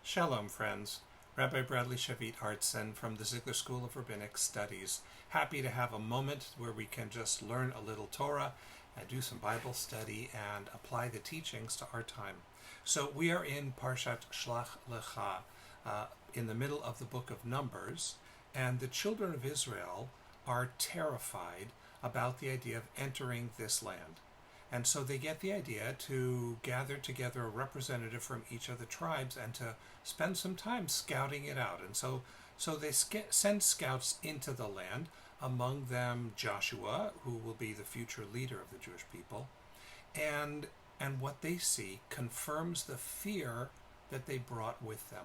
Shalom, friends. Rabbi Bradley Shavit Hartson from the Ziegler School of Rabbinic Studies. Happy to have a moment where we can just learn a little Torah and do some Bible study and apply the teachings to our time. So we are in Parshat Shelach Lecha, in the middle of the book of Numbers, and the children of Israel are terrified about the idea of entering this land. And so they get the idea to gather together a representative from each of the tribes and to spend some time scouting it out. And so they send scouts into the land, among them Joshua, who will be the future leader of the Jewish people. And what they see confirms the fear that they brought with them.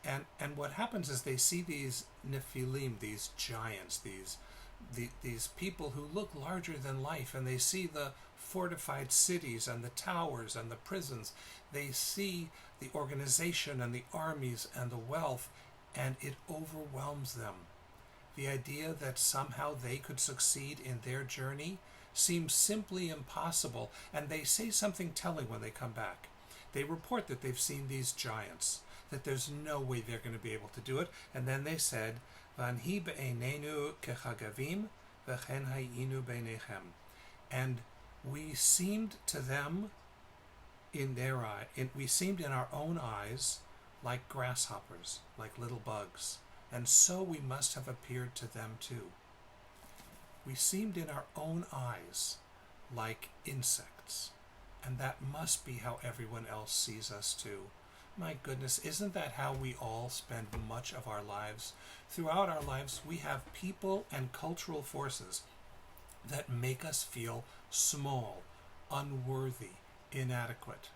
And what happens is they see these Nephilim, these giants, these people who look larger than life, and they see the fortified cities and the towers and the prisons. They see the organization and the armies and the wealth, and it overwhelms them. The idea that somehow they could succeed in their journey seems simply impossible, and they say something telling when they come back. They report that they've seen these giants, that there's no way they're going to be able to do it, and then they said, Vanhi be'einenu kechagavim v'chen hayinu beinechem. And we seemed to them in their eye, we seemed in our own eyes like grasshoppers, like little bugs, and so we must have appeared to them too. We seemed in our own eyes like insects, and that must be how everyone else sees us too. My goodness, isn't that how we all spend much of our lives? Throughout our lives, we have people and cultural forces that make us feel small, unworthy, inadequate.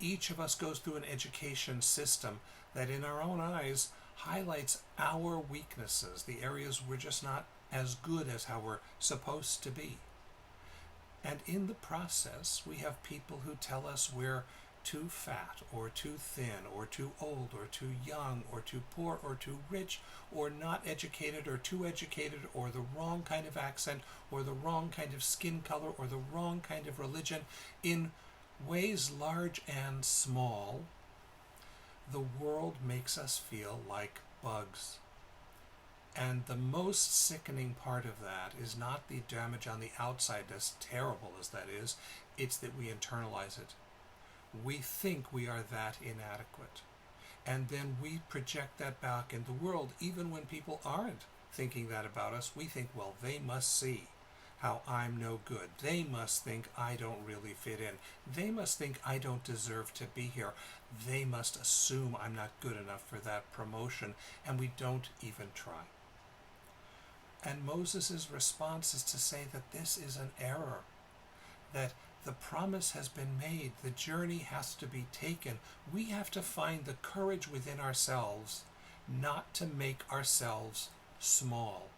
Each of us goes through an education system that in our own eyes highlights our weaknesses, the areas we're just not as good as how we're supposed to be. And in the process, we have people who tell us we're too fat, or too thin, or too old, or too young, or too poor, or too rich, or not educated, or too educated, or the wrong kind of accent, or the wrong kind of skin color, or the wrong kind of religion. In ways large and small, the world makes us feel like bugs. And the most sickening part of that is not the damage on the outside, as terrible as that is, it's that we internalize it. We think we are that inadequate. And then we project that back in the world, even when people aren't thinking that about us. We think, well, they must see how I'm no good. They must think I don't really fit in. They must think I don't deserve to be here. They must assume I'm not good enough for that promotion, and we don't even try. And Moses' response is to say that this is an error, that the promise has been made. The journey has to be taken. We have to find the courage within ourselves not to make ourselves small,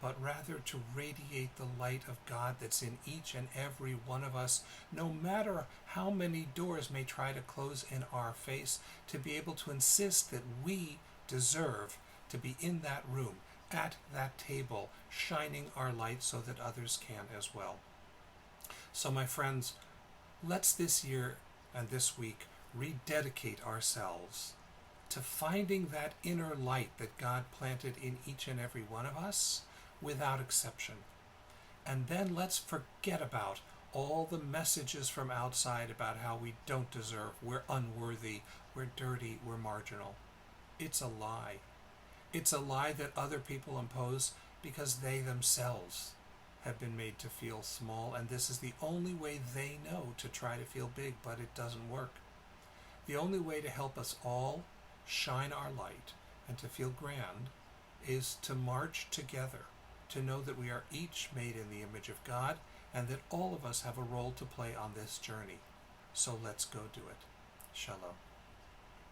but rather to radiate the light of God that's in each and every one of us, no matter how many doors may try to close in our face, to be able to insist that we deserve to be in that room, at that table, shining our light so that others can as well. So my friends, let's this year and this week rededicate ourselves to finding that inner light that God planted in each and every one of us without exception. And then let's forget about all the messages from outside about how we don't deserve, we're unworthy, we're dirty, we're marginal. It's a lie. It's a lie that other people impose because they themselves have been made to feel small, and this is the only way they know to try to feel big, but it doesn't work. The only way to help us all shine our light and to feel grand is to march together, to know that we are each made in the image of God and that all of us have a role to play on this journey. So let's go do it. Shalom.